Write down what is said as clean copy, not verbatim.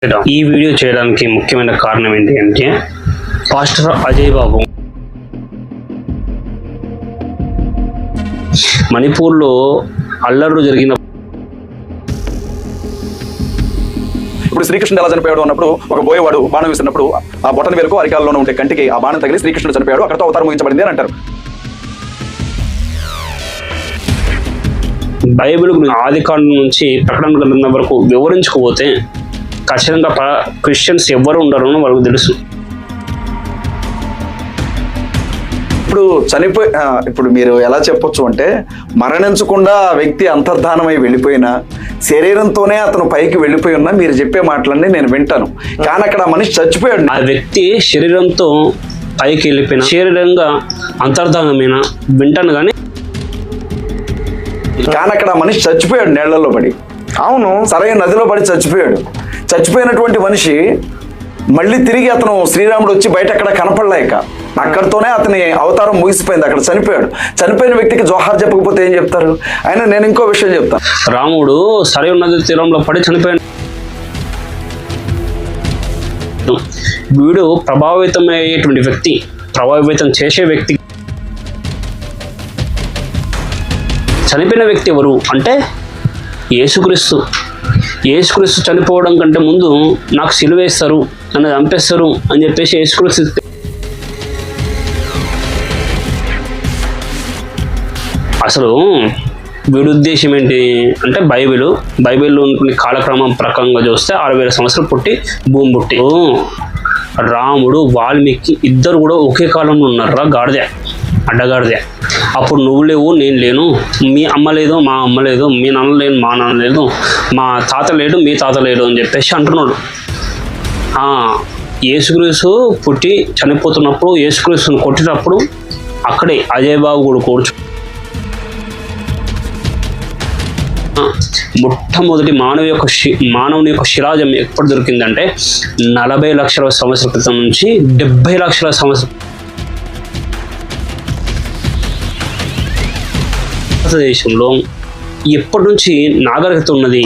ఈ వీడియో చేయడానికి ముఖ్యమైన కారణం ఏంటి అంటే పాస్టర్ అజయ్ బాబు మణిపూర్లో అల్లర్లు జరిగిన ఇప్పుడు శ్రీకృష్ణుడు ఎలా చనిపోయాడు అన్నప్పుడు ఒక బోయేవాడు బాణం వేసినప్పుడు ఆ బొటన వేలకు అరికాలలో ఉంటే కంటికి ఆ బాణం తగిలి శ్రీకృష్ణుడు చనిపోయాడు, అక్కడతో అవతారం ముగించబడింది అని అంటారు. బైబిల్ ఆది కాండం నుంచి ప్రకటన గ్రంథం వరకు వివరించుకోపోతే ఖచ్చితంగా క్రిస్టియన్స్ ఎవరు ఉండరు అని వాళ్ళకి తెలుసు. ఇప్పుడు మీరు ఎలా చెప్పొచ్చు అంటే మరణించకుండా వ్యక్తి అంతర్ధానమై వెళ్ళిపోయినా శరీరంతోనే అతను పైకి వెళ్ళిపోయి ఉన్నా మీరు చెప్పే మాటలన్నీ నేను వింటాను, కానీ అక్కడ మనిషి చచ్చిపోయాడు. ఆ వ్యక్తి శరీరంతో పైకి వెళ్ళిపోయినా శరీరంగా అంతర్ధానమైన వింటాను కానీ అక్కడ మనిషి చచ్చిపోయాడు నీళ్లలో పడి. అవును, సరైన నదిలో పడి చచ్చిపోయాడు. చచ్చిపోయినటువంటి మనిషి మళ్ళీ తిరిగి అతను శ్రీరాముడు వచ్చి బయట అక్కడ కనపడలేక అక్కడితోనే అతని అవతారం ముగిసిపోయింది, అక్కడ చనిపోయాడు. చనిపోయిన వ్యక్తికి జోహార్ చెప్పకపోతే ఏం చెప్తారు? అయినా నేను ఇంకో విషయం చెప్తాను. రాముడు సరైన నది తీరంలో పడి చనిపోయాడు. వీడు ప్రభావితమయ్యేటువంటి వ్యక్తి, ప్రభావితం చేసే వ్యక్తి. చనిపోయిన వ్యక్తి ఎవరు అంటే యేసుక్రీస్తు. యేసుక్రీస్తు చనిపోవడం కంటే ముందు నాకు సిలువేస్తారు, నన్ను చంపేస్తారు అని చెప్పేసి యేసుక్రీస్తు అసలు వీడి ఉద్దేశం ఏంటి అంటే బైబిల్లో కొన్ని కాలక్రమం ప్రకారంగా చూస్తే 6000 సంవత్సరాలు పుట్టి భూమి పుట్టి రాముడు వాల్మీకి ఇద్దరు కూడా ఒకే కాలంలో ఉన్నారా, అడ్డగాడిదే. అప్పుడు నువ్వు లేవు నేను లేను, మీ అమ్మ లేదు మా అమ్మ లేదు, మీ నాన్న లేదు మా నాన్న లేదు, మా తాత లేడు మీ తాత లేడు అని చెప్పేసి అంటున్నాడు. యేసుక్రీస్తు పుట్టి చనిపోతున్నప్పుడు యేసుక్రీస్తుని కొట్టినప్పుడు అక్కడే అజయ్ బాబు కూడా కూర్చు మొట్టమొదటి మానవుని యొక్క శిలాజం ఎప్పుడు దొరికిందంటే 40 లక్షల సంవత్సరాల క్రితం నుంచి 70 లక్షల సంవత్సరాల భారతదేశంలో ఎప్పటి నుంచి నాగరికత ఉన్నది